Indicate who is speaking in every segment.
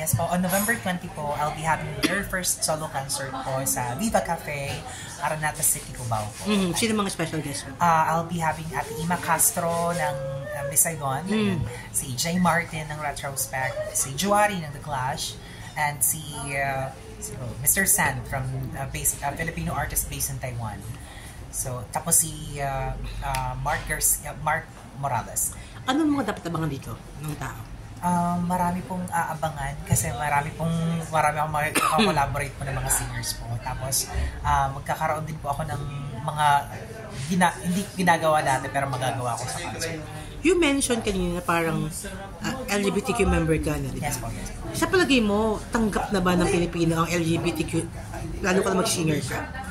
Speaker 1: Yes po, on November 20 po, I'll be having their first solo concert po sa Viva Cafe, Araneta City, Cubao po.
Speaker 2: Sino mga special guests mo?
Speaker 1: I'll be having Ate Ima Castro ng Miss Saigon, si Jay Martin ng Retrospect, si Juari ng The Clash, and si Mr. San from Filipino artist based in Taiwan. So, tapos si Mark Morales.
Speaker 2: Ano mga dapat abangan dito ng tao?
Speaker 1: Marami pong aabangan kasi marami akong makikita-collaborate po ng mga singers po. Tapos magkakaroon din po ako ng mga hindi ginagawa dati pero magagawa ko sa concert.
Speaker 2: You mentioned kanina parang LGBTQ member ka na, di ba?
Speaker 1: Yes po, yes po.
Speaker 2: Sa palagay mo, tanggap na ba ng Pilipino ang LGBTQ lalo ka na mag-singer ka?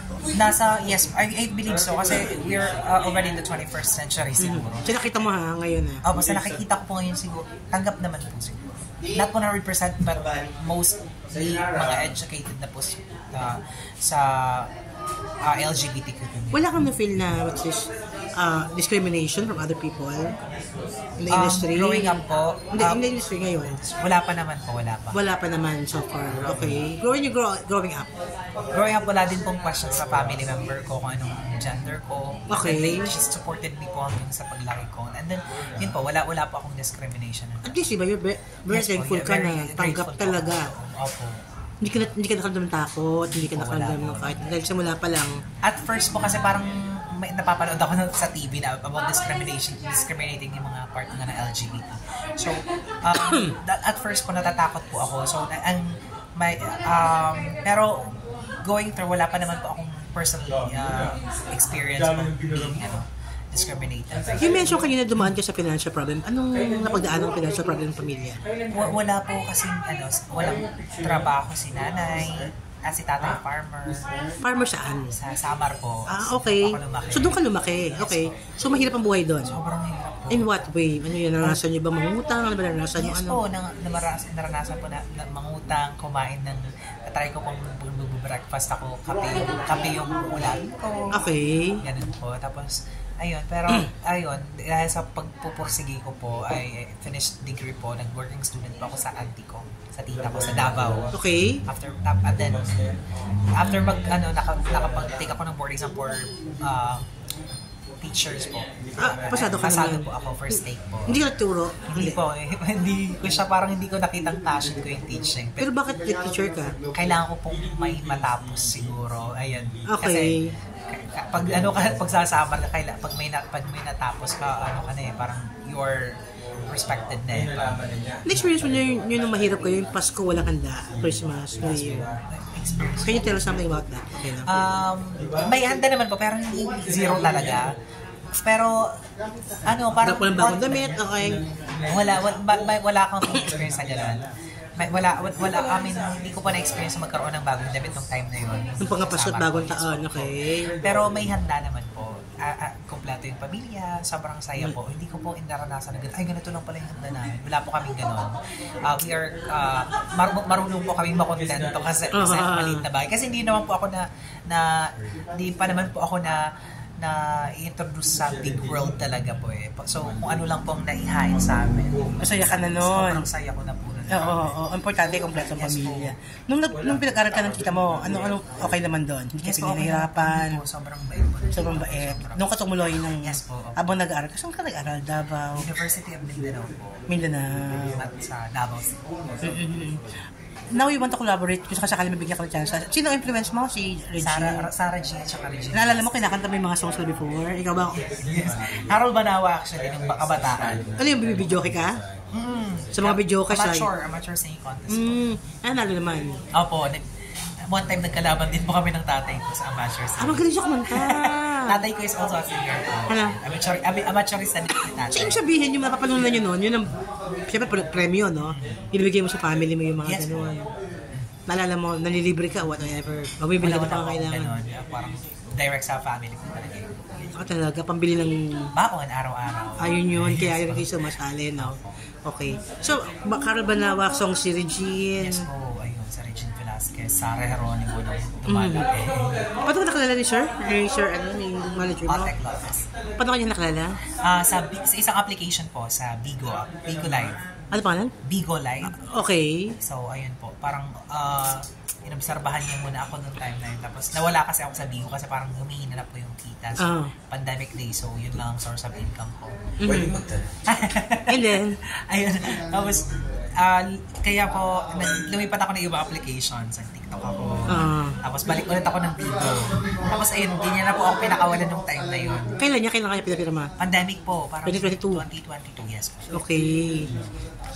Speaker 1: Yes, I believe so kasi we're already in the 21st century siguro.
Speaker 2: So nakita mo ngayon
Speaker 1: Basta nakikita ko po ngayon siguro, tanggap naman po siguro. Not 100% but mostly mga educated na po sa LGBTQ community.
Speaker 2: Wala kang na-feel na what's this, discrimination from other people in the industry?
Speaker 1: Growing up po,
Speaker 2: in the industry ngayon?
Speaker 1: Wala pa naman po, wala pa.
Speaker 2: Wala pa naman so far, okay. Growing up?
Speaker 1: Growing up, wala din pong question sa family member ko kung anong gender ko.
Speaker 2: Okay.
Speaker 1: And they just supported me po hanggang sa paglaki ko. And then, yun po, wala po akong discrimination.
Speaker 2: At least, diba, you're very thankful ka na tanggap talaga.
Speaker 1: Opo.
Speaker 2: Hindi ka nakaramdam ng takot, hindi ka nakaramdam ng kahit dahil simula pa lang.
Speaker 1: At first po kasi parang napapanood ako sa TV na about discriminating yung mga part ng LGBT. So, at first po natatakot po ako. So, pero going through, wala pa naman po akong personal experience of being discriminated.
Speaker 2: You mentioned kanina dumaan ka sa financial problem. Anong napagdaan ng financial problem ng pamilya?
Speaker 1: Wala po kasing walang trabaho si nanay. At si tatay farmer.
Speaker 2: Farmer saan?
Speaker 1: Sa Samar po.
Speaker 2: Okay.
Speaker 1: Ako lumaki.
Speaker 2: So doon ka lumaki? Okay. So mahirap ang buhay doon?
Speaker 1: Sobrang hirap po.
Speaker 2: In what way? Ano yun? Naranasan niyo ba mangutang? Ano ba naranasan niyo?
Speaker 1: Yes po. Naranasan po na mangutang, kumain ng try ko pong breakfast ako. Kape yung ulan ko.
Speaker 2: Okay.
Speaker 1: Ganun po. Tapos pero dahil sa pagpupursige ko po, I finished degree po, nag-working student po ako sa auntie ko, sa tita ko, sa Davao.
Speaker 2: Okay.
Speaker 1: After nakapag-take ako ng board exam for teachers po.
Speaker 2: Pasado ka naman.
Speaker 1: Po ako, first take po.
Speaker 2: Hindi ka nagturo?
Speaker 1: Hindi po. Hindi ko siya, parang hindi ko nakitang passion ko yung teaching.
Speaker 2: Pero bakit teacher ka?
Speaker 1: Kailangan ko pong may matapos siguro. Ayun.
Speaker 2: Okay.
Speaker 1: Kasi pag sasama ka, pag may natapos ka, parang you're respected na
Speaker 2: Na-experience mo yun yung mahirap kayo, yung Pasko, walang handa, Christmas, New Year. Can you tell us something about that? Okay, no?
Speaker 1: May handa naman po, pero hindi zero talaga. Pero, parang...
Speaker 2: Walang bagong damit, okay.
Speaker 1: Wala kang experience sa gano'n. Hindi ko pa na-experience magkaroon ng bagong damit nung time na yun.
Speaker 2: Nung pangapasko at bagong taon, okay.
Speaker 1: Pero may handa naman po. Kompleto yung pamilya, sobrang saya po. Hindi ko po naranasan na ganito lang pala yung handa namin. Wala po kaming gano'n. We are, marunong po kaming makontento kasi maliit na bagay. Kasi hindi naman po ako hindi pa naman po ako na i-introduce sa big world talaga po So, kung ano lang pong naihain sa amin.
Speaker 2: Masaya ka na nun.
Speaker 1: Sobrang saya ko na po.
Speaker 2: Oo, importante kompleto ang pamilya. Nung pinag-aral ka ng kita mo, ano okay naman doon? Hindi ka pinahirapan?
Speaker 1: Sobrang bait po.
Speaker 2: Sobrang bait. Nung katumuloy nung habang nag-aaral ka, saan ka nag-aaral? Davao?
Speaker 1: University of Mindanao po.
Speaker 2: Mindanao.
Speaker 1: At sa Davao City.
Speaker 2: Now you want to collaborate kung sakali mabigyan ka ng chance. Sino ang influence mo? Si Regine?
Speaker 1: Sarah G at saka Regine.
Speaker 2: Naalala mo, kinakanta mo yung mga songs na before? Ikaw ba?
Speaker 1: Yes. Harold Banawa actually, ng kabataan.
Speaker 2: Ano yung bibidyoke ka? Sa mga videoke siya?
Speaker 1: Amateur singing contest.
Speaker 2: Nalo naman.
Speaker 1: Opo. One time nagkalaban din po kami ng tatay ko sa amateur singing.
Speaker 2: Magaling siya kumanta.
Speaker 1: Tatay ko is also a singer.
Speaker 2: Ano?
Speaker 1: Amateurista din si tatay.
Speaker 2: So, yung sabihin, yung napapanunan nyo noon, yun ang, siyempre, premyo, no? Ibigay mo sa family mo yung mga gano'n. Naalala mo, nalilibre ka, whatever. Magbibili ka pa kailangan.
Speaker 1: Parang direct sa family ko talaga.
Speaker 2: Talaga, pambili ng...
Speaker 1: Baon, araw-araw.
Speaker 2: Ayun yun, kaya yun kayo sumasali, no? Okay. So, Carol Banawa, song si Regine.
Speaker 1: Yes po, ayun, sa Regine Velasquez, Sarah Geronimo nung tumalak
Speaker 2: Paano ka nakalala ni Sir? Ni Sir, ni manager mo?
Speaker 1: Otek Lopez.
Speaker 2: Paano ka niya nakalala?
Speaker 1: Sa isang application po, sa Bigo Live.
Speaker 2: Ano pangalan?
Speaker 1: Bigo Live.
Speaker 2: Okay.
Speaker 1: So, ayun po. Parang, inobserbahan niya muna ako nung time na yun. Tapos, nawala kasi ako sa Bigo kasi parang humihina na po yung kita. So, pandemic day. So, yun lang ang source of income ko.
Speaker 2: And then?
Speaker 1: Ayun. Tapos, kaya po, lumipat ako ng ibang applications. Sa TikTok ako. Tapos, balik ulit ako ng Bigo. Tapos, ayun, ganyan na po ako pinakawalan nung time na yun.
Speaker 2: Kailan kaya pinapirma?
Speaker 1: Pandemic po. Parang
Speaker 2: 2022.
Speaker 1: 2022, yes po.
Speaker 2: Okay.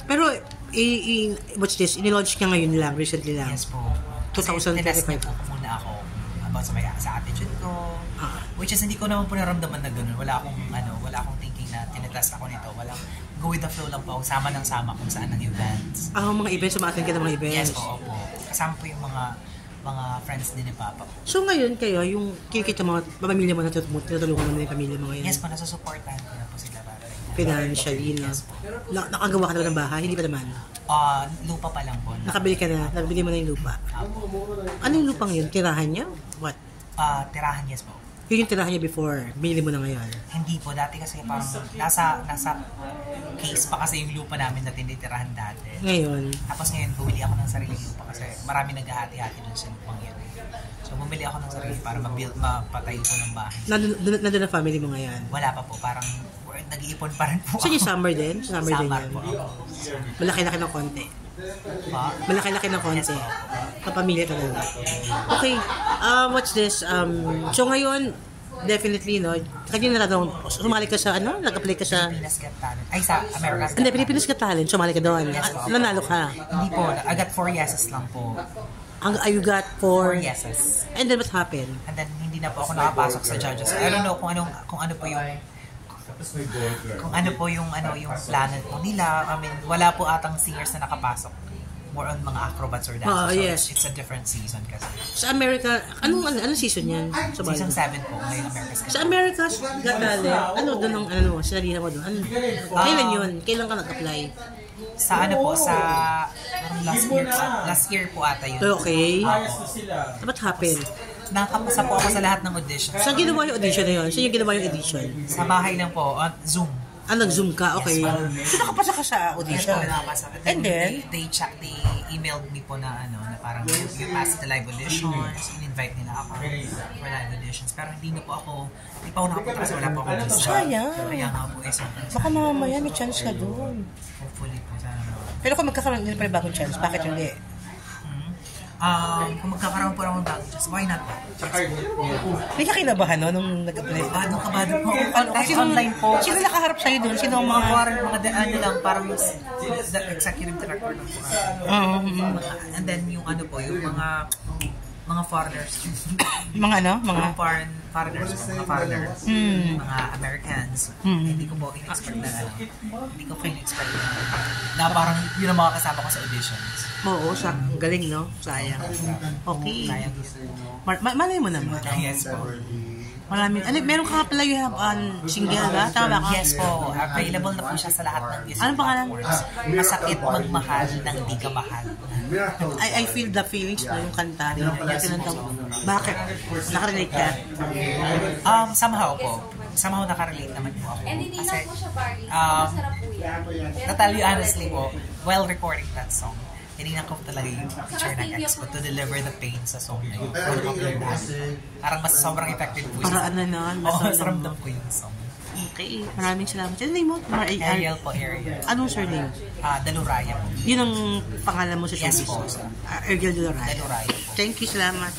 Speaker 2: Pero, what's this? Inilaunch ka ngayon lang, recently lang.
Speaker 1: Yes po.
Speaker 2: 2025.
Speaker 1: Tinest niya po muna ako about sa attitude ko. Which is, hindi ko naman po naramdaman na gano'n. Wala akong thinking na tinetest ako nito. Walang go with the flow lang po. Sama ng sama kung saan ang events.
Speaker 2: Mga events, suma-attend ka ng mga events?
Speaker 1: Yes po, opo. Kasama po yung mga friends din ni Papa.
Speaker 2: So ngayon kayo, yung kikita mga pamilya mo na tinutulungan mo na yung pamilya mo ngayon?
Speaker 1: Yes po, nasusuportahan ko na po sila para
Speaker 2: financially, no?
Speaker 1: Yes po.
Speaker 2: Nakagawa ka na ng bahay? Hindi pa naman?
Speaker 1: Lupa pa lang po.
Speaker 2: Nakabili mo na yung lupa? Ano yung lupang yun? Tirahan niya? What?
Speaker 1: Tirahan, yes po.
Speaker 2: Yun yung tirahan niya before, binili mo na ngayon?
Speaker 1: Hindi po, dati kasi parang nasa case pa kasi yung lupa namin na tinitirahan dati.
Speaker 2: Ngayon?
Speaker 1: Tapos ngayon, bumili ako ng sariling lupa kasi marami naghahati-hati dun sa lupang yun. So, bumili ako ng sarili para mapatay ko ng bahay.
Speaker 2: Nandun ang family mo ngayon?
Speaker 1: Wala pa po, parang nag-iipon pa rin po.
Speaker 2: So, yung summer din? Summer din yan?
Speaker 1: Po.
Speaker 2: Malaki-laki ng konti? Malaki-laki ng konti?
Speaker 1: Yes,
Speaker 2: kapamilya talaga. Okay, what's this? So ngayon, definitely, no? Kanina na daw, sumali ka sa, nag-apply ka sa...
Speaker 1: Pilipinas Got Talent. Ay, sa America's Got
Speaker 2: Hindi, Pilipinas Got Talent. Sumali ka doon.
Speaker 1: Yes,
Speaker 2: Nanalo ka.
Speaker 1: Hindi po. I got 4 yeses lang po.
Speaker 2: You got
Speaker 1: 4 yeses.
Speaker 2: And then what happened?
Speaker 1: And then, hindi na po ako nakapasok sa judges. I don't know kung ano po yung plano po nila. I mean, wala po atang singers na nakapasok. More on mga acrobats or dancers. So
Speaker 2: yes.
Speaker 1: It's a different season kasi.
Speaker 2: Sa America, anong season yan?
Speaker 1: Season 7 po, ngayon America's Got
Speaker 2: Sa America's Got Talent, doon ang sinalihan mo doon? Kailan yun? Kailan ka nag-apply?
Speaker 1: Sa last year po ata yun.
Speaker 2: Okay. What happened?
Speaker 1: Nakapasa po ako sa lahat ng auditions.
Speaker 2: Saan ginawa yung audition na yun? Saan yung ginawa yung audition?
Speaker 1: Sa bahay lang po, on Zoom.
Speaker 2: Nag-Zoom ka? Okay. So, nakapasa ka sa audition?
Speaker 1: Yes, nakapasa.
Speaker 2: And then?
Speaker 1: They emailed me po na parang you passed the live auditions, in-invite nila ako for live auditions. Pero hindi pa ako nakapunta kasi wala pa ako audition.
Speaker 2: Sayang.
Speaker 1: Kaya nga po,
Speaker 2: baka mamaya may chance ka doon.
Speaker 1: Hopefully po, sana.
Speaker 2: Pero kung magkakaroon din pa rin bagong chance, bakit hindi?
Speaker 1: Kung magkakaroon po ng bagong chance, why not?
Speaker 2: May kakinabahan nung nag-apply?
Speaker 1: Kabado po. Kasi online po.
Speaker 2: Sino nakaharap sa'yo doon? Sino ang mga
Speaker 1: lang, parang the executive director ng po. And then yung yung mga foreigners. Mga foreigners, mga Americans. Hindi ko po in-expect na parang yun ang mga kasama ko sa auditions.
Speaker 2: Oo, galing, no? Sayang. Okay. Malay mo naman.
Speaker 1: Yes po.
Speaker 2: Meron ka pala you have single ba? Tama ba?
Speaker 1: Yes po. Available na po siya sa lahat ng music platforms. Masakit magmahal ng di ka mahal.
Speaker 2: I feel the feelings na yung kanta. Yung kinanta mo. Bakit? Nakarelate ka?
Speaker 1: Somehow po. Somehow nakarelate naman po ako.
Speaker 3: And hindi lang po siya party. Masarap po yan.
Speaker 1: To tell you honestly po, while recording that song, tinignan ko talaga yung picture ng ex ko to deliver the pain sa song na yun. Parang mas sobrang effective po siya. Mas ramdam ko yung song.
Speaker 2: Okay, maraming salamat. Ano name mo?
Speaker 1: Ariel po, Ariel.
Speaker 2: Anong surname?
Speaker 1: Daluraya po.
Speaker 2: Yun ang pangalan mo sa showbiz?
Speaker 1: Yes po.
Speaker 2: Ariel Daluraya.
Speaker 1: Daluraya po.
Speaker 2: Thank you, salamat.